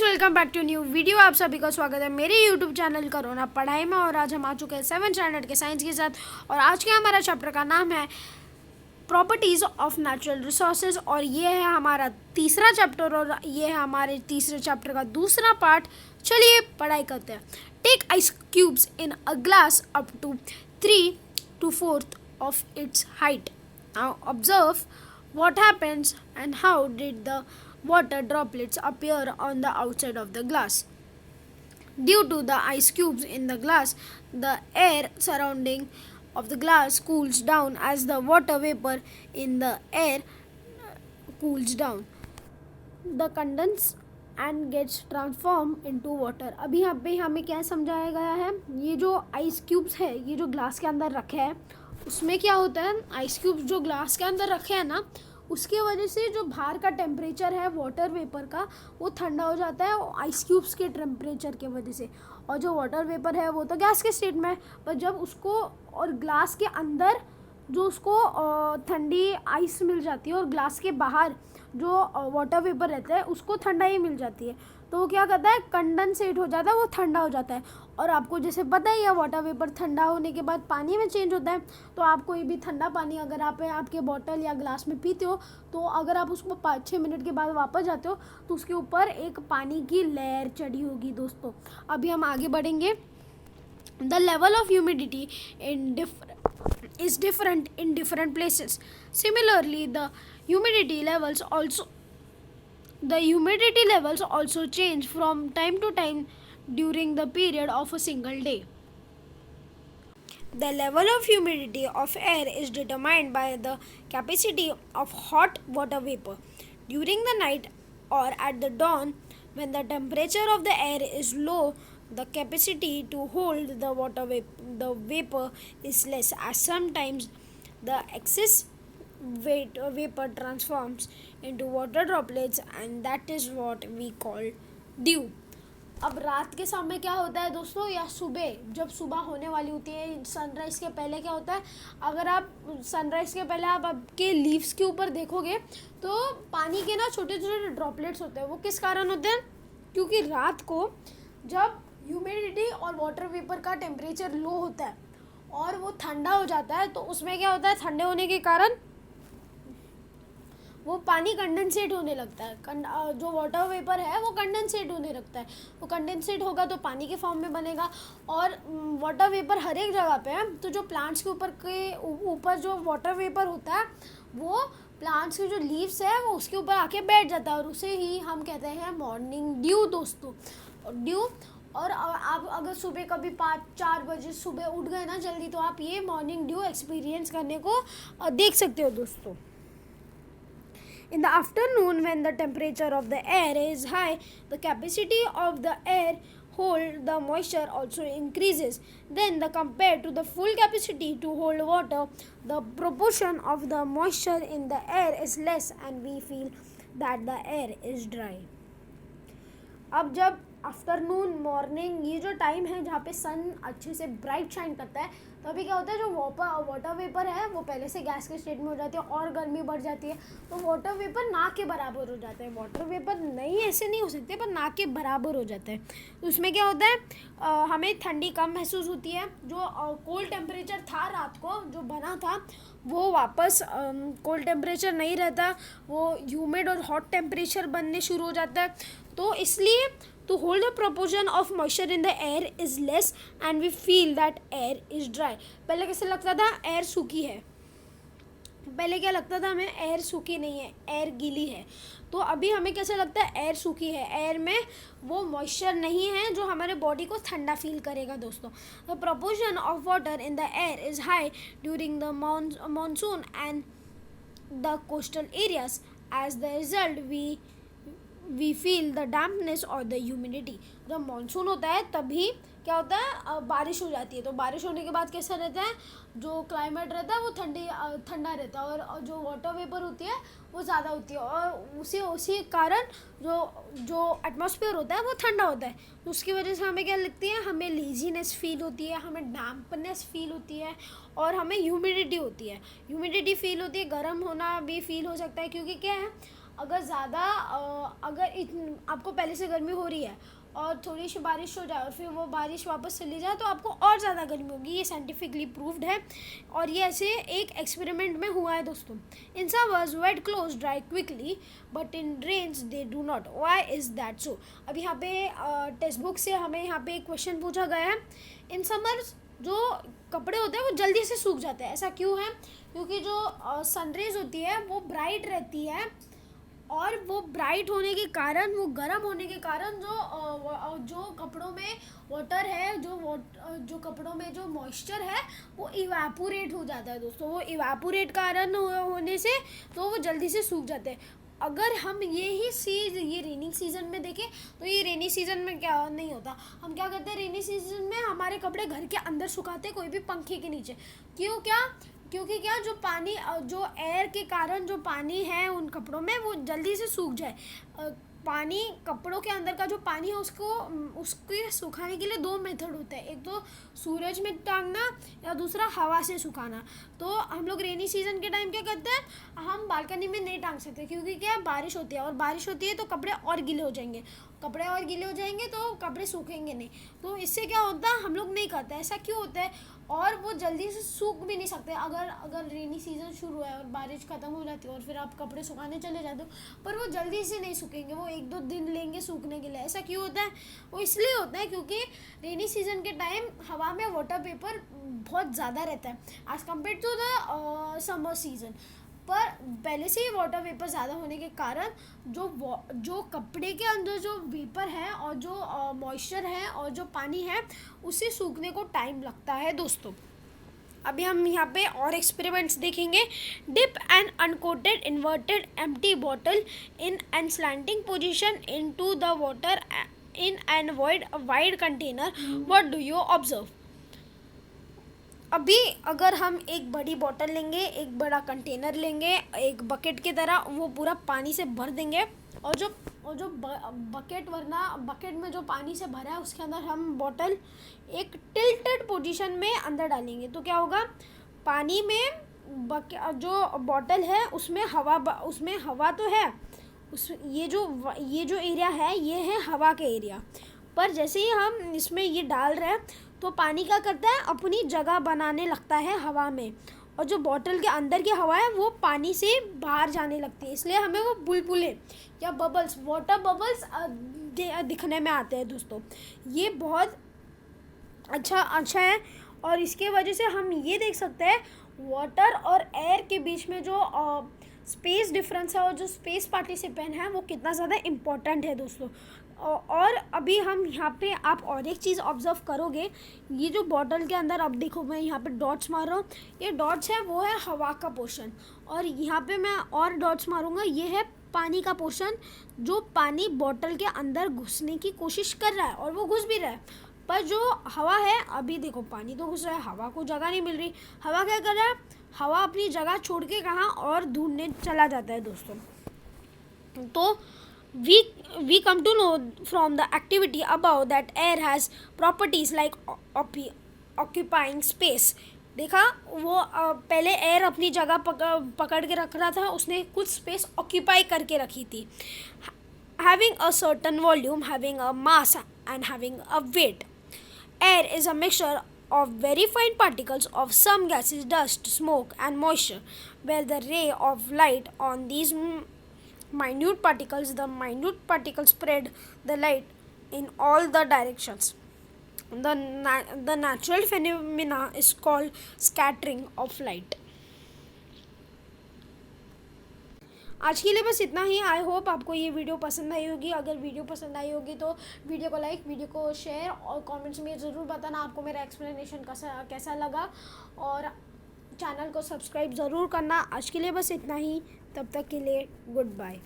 Welcome back to new video. आप सभी का स्वागत है मेरे यूट्यूब चैनल कोरोना पढ़ाई में। और आज हम आ चुके हैं 7th स्टैंडर्ड के साइंस के साथ। और आज के हमारा चैप्टर का नाम है प्रॉपर्टीज़ ऑफ नेचुरल रिसोर्सेज। और ये है हमारा तीसरा चैप्टर और ये है हमारे तीसरे चैप्टर का दूसरा पार्ट। चलिए पढ़ाई करते हैं। Take ice cubes in a glass up to 3 to 4th of its height. Now observe what happens and how did the water droplets appear on the outside of the glass. Due to the ice cubes in the glass, the air surrounding of the glass cools down as the water vapor in the air cools down. The condense and gets transformed into water. अभी यहाँ पे हमें क्या समझाया गया है, ये जो आइस क्यूब्स है ये जो ग्लास के अंदर रखे हैं उसमें क्या होता है, आइस क्यूब्स जो ग्लास के अंदर रखे हैं ना उसके वजह से जो बाहर का टेम्परेचर है वाटर वेपर का वो ठंडा हो जाता है आइस क्यूब्स के टेम्परेचर के वजह से। और जो वाटर वेपर है वो तो गैस के स्टेट में है, पर जब उसको और ग्लास के अंदर जो उसको ठंडी आइस मिल जाती है और ग्लास के बाहर जो वाटर वेपर रहता है उसको ठंडा ही मिल जाती है, तो वो क्या करता है, कंडेंसेट हो जाता है, वो ठंडा हो जाता है। और आपको जैसे पता ही है वाटर वेपर ठंडा होने के बाद पानी में चेंज होता है। तो आप कोई भी ठंडा पानी अगर आप आपके बॉटल या ग्लास में पीते हो तो अगर आप उसको 5-6 मिनट के बाद वापस जाते हो तो उसके ऊपर एक पानी की लेयर चढ़ी होगी। दोस्तों अभी हम आगे बढ़ेंगे। The level of humidity is different in different places. Similarly, the humidity levels also change from time to time during the period of a single day. The level of humidity of air is determined by the capacity of hot water vapor. During the night or at the dawn, when the temperature of the air is low, the capacity to hold the vapor is less, as sometimes the excess vapor transforms into water droplets, and that is what we call dew. अब रात के समय क्या होता है दोस्तों, या सुबह जब सुबह होने वाली होती है सनराइज़ के पहले क्या होता है, अगर आप सनराइज़ के पहले आप आपके लीव्स के ऊपर देखोगे तो पानी के ना छोटे छोटे ड्रॉपलेट्स होते हैं। वो किस कारण होते हैं, क्योंकि रात को जब ह्यूमिडिटी और वाटर वेपर का टेम्परेचर लो होता है और वो ठंडा हो जाता है तो उसमें क्या होता है, ठंडे होने के कारण वो पानी कंडेंसेट होने लगता है। जो वाटर वेपर है वो कंडेंसेट होने लगता है। वो कंडेंसेट होगा तो पानी के फॉर्म में बनेगा। और वाटर वेपर हर एक जगह पे है, तो जो प्लांट्स के ऊपर जो वाटर वेपर होता है वो प्लांट्स के जो लीव्स है वो उसके ऊपर आके बैठ जाता है और उसे ही हम कहते हैं मॉर्निंग ड्यू। दोस्तों ड्यू। और आप अगर सुबह कभी 5-4 बजे सुबह उठ गए ना जल्दी तो आप ये मॉर्निंग ड्यू एक्सपीरियंस करने को देख सकते हो दोस्तों। In the afternoon, when the temperature of the air is high, the capacity of the air hold the moisture also increases. Then, compared to the full capacity to hold water, the proportion of the moisture in the air is less, and we feel that the air is dry. अब जब afternoon morning ये जो time है जहाँ पे सन अच्छे से bright shine करता है तो अभी क्या होता है, जो वाटर वेपर है वो पहले से गैस के स्टेट में हो जाती है और गर्मी बढ़ जाती है तो वाटर वेपर ना के बराबर हो जाता है। वाटर वेपर नहीं ऐसे नहीं हो सकते पर ना के बराबर हो जाता है। तो उसमें क्या होता है, हमें ठंडी कम महसूस होती है। जो कोल्ड टेम्परेचर था रात को जो बना था वो वापस कोल्ड टेम्परेचर नहीं रहता, वो ह्यूमिड और हॉट टेम्परेचर बनने शुरू हो जाता है। तो इसलिए to hold the proportion of moisture in the air is less and we feel that air is dry. पहले कैसे लगता था, एयर सूखी है। पहले क्या लगता था हमें, एयर सूखी नहीं है, एयर गीली है। तो अभी हमें कैसे लगता है, एयर सूखी है, एयर में वो मॉइस्चर नहीं है जो हमारे बॉडी को ठंडा फील करेगा। दोस्तों the proportion of water in the air is high during the monsoon and the coastal areas. As the result we feel the dampness or the humidity. जब मानसून होता है तभी क्या होता है, बारिश हो जाती है। तो बारिश होने के बाद कैसा रहता है, जो क्लाइमेट रहता है वो ठंडा रहता है और जो वाटर वेपर होती है वो ज़्यादा होती है और उसी कारण जो एटमॉस्फेयर होता है वो ठंडा होता है। तो उसकी वजह से हमें क्या लगती है, हमें लेजीनेस फील होती है, हमें डैम्पनेस फील होती है और हमें ह्यूमिडिटी होती है। ह्यूमिडिटी फील होती है, गर्म होना भी फील हो सकता है क्योंकि क्या है, अगर ज़्यादा आपको पहले से गर्मी हो रही है और थोड़ी सी बारिश हो जाए और फिर वो बारिश वापस चली जाए तो आपको और ज़्यादा गर्मी होगी। ये साइंटिफिकली प्रूव्ड है और ये ऐसे एक एक्सपेरिमेंट में हुआ है दोस्तों। In summers wet clothes dry quickly but in rains they do not, why is that so. अब यहाँ पे टेक्स्ट बुक से हमें यहाँ पे एक क्वेश्चन पूछा गया है, इन समर्स जो कपड़े होते हैं वो जल्दी से सूख जाते हैं, ऐसा क्यों है? क्योंकि जो सनरेज होती है वो ब्राइट रहती है और वो ब्राइट होने के कारण, वो गर्म होने के कारण जो कपड़ों में वाटर है, जो कपड़ों में जो मॉइस्चर है वो इवेपोरेट हो जाता है दोस्तों। वो इवेपोरेट कारण होने से तो वो जल्दी से सूख जाते हैं। अगर हम ये रेनी सीज़न में देखें तो ये रेनी सीज़न में क्या नहीं होता, हम क्या करते हैं रेनी सीज़न में हमारे कपड़े घर के अंदर सुखाते हैं, कोई भी पंखे के नीचे। क्योंकि क्या जो पानी, जो एयर के कारण जो पानी है उन कपड़ों में वो जल्दी से सूख जाए। पानी, कपड़ों के अंदर का जो पानी है उसके सुखाने के लिए दो मेथड होते हैं, एक तो सूरज में टांगना या दूसरा हवा से सुखाना। तो हम लोग रेनी सीज़न के टाइम क्या करते हैं, हम बालकनी में नहीं टांग सकते क्योंकि क्या बारिश होती है और बारिश होती है तो कपड़े और गीले हो जाएंगे, तो कपड़े सूखेंगे नहीं। तो इससे क्या होता है, हम लोग नहीं करते। ऐसा क्यों होता है? और वो जल्दी से सूख भी नहीं सकते। अगर रेनी सीज़न शुरू है और बारिश ख़त्म हो जाती है और फिर आप कपड़े सुखाने चले जाते हो, पर वो जल्दी से नहीं सूखेंगे, वो 1-2 दिन लेंगे सूखने के लिए। ऐसा क्यों होता है? वो इसलिए होता है क्योंकि रेनी सीज़न के टाइम हवा में वाटर वेपर बहुत ज़्यादा रहता है as compare to the summer season. पर पहले से ही वाटर वेपर ज़्यादा होने के कारण जो कपड़े के अंदर जो वेपर है और जो मॉइस्चर है और जो पानी है उसे सूखने को टाइम लगता है दोस्तों। अभी हम यहाँ पे और एक्सपेरिमेंट्स देखेंगे। Dip an uncoated inverted empty bottle in an slanting position into the water in an wide container, what do you observe. अभी अगर हम एक बड़ी बॉटल लेंगे, एक बड़ा कंटेनर लेंगे, एक बकेट की तरह वो पूरा पानी से भर देंगे और जो बकेट में जो पानी से भरा है उसके अंदर हम बॉटल एक टिल्टेड पोजीशन में अंदर डालेंगे तो क्या होगा, पानी में जो बॉटल है उसमें हवा तो है, ये जो एरिया है ये है हवा का एरिया। पर जैसे ही हम इसमें ये डाल रहे हैं तो पानी क्या करता है, अपनी जगह बनाने लगता है हवा में, और जो बॉटल के अंदर की हवा है वो पानी से बाहर जाने लगती है। इसलिए हमें वो बुलबुले या बबल्स, वाटर बबल्स दिखने में आते हैं दोस्तों। ये बहुत अच्छा है और इसके वजह से हम ये देख सकते हैं वाटर और एयर के बीच में जो स्पेस डिफरेंस है और जो स्पेस पार्टिसिपेंट है वो कितना ज़्यादा इम्पोर्टेंट है दोस्तों। और अभी हम यहाँ पे आप और एक चीज़ ऑब्जर्व करोगे, ये जो बॉटल के अंदर, अब देखो मैं यहाँ पे डॉट्स मार रहा हूँ, ये डॉट्स है वो है हवा का पोर्शन, और यहाँ पे मैं और डॉट्स मारूँगा, ये है पानी का पोर्शन, जो पानी बॉटल के अंदर घुसने की कोशिश कर रहा है और वो घुस भी रहा है। पर जो हवा है, अभी देखो पानी तो घुस रहा है, हवा को जगह नहीं मिल रही, हवा क्या कर रहा है, हवा अपनी जगह छोड़ के कहाँ और ढूंढने चला जाता है दोस्तों। तो we come to know from the activity above that air has properties like occupying space। देखा, वो पहले एयर अपनी जगह पकड़ के रख रहा था, उसने कुछ स्पेस ऑक्यूपाई करके रखी थी। having a certain volume, having a mass and having a weight। Air is a mixture of very fine particles of some gases, dust, smoke and moisture, where the ray of light on these minute particles, the minute particles spread the light in all the directions. The natural phenomena is called scattering of light। आज के लिए बस इतना ही। I hope आपको ये video पसंद आई होगी। अगर वीडियो पसंद आई होगी तो वीडियो को लाइक, वीडियो को शेयर और कमेंट्स में ज़रूर बताना आपको मेरा एक्सप्लेनेशन कैसा लगा, और चैनल को सब्सक्राइब ज़रूर करना। आज के लिए बस इतना ही, तब तक के लिए गुड बाय।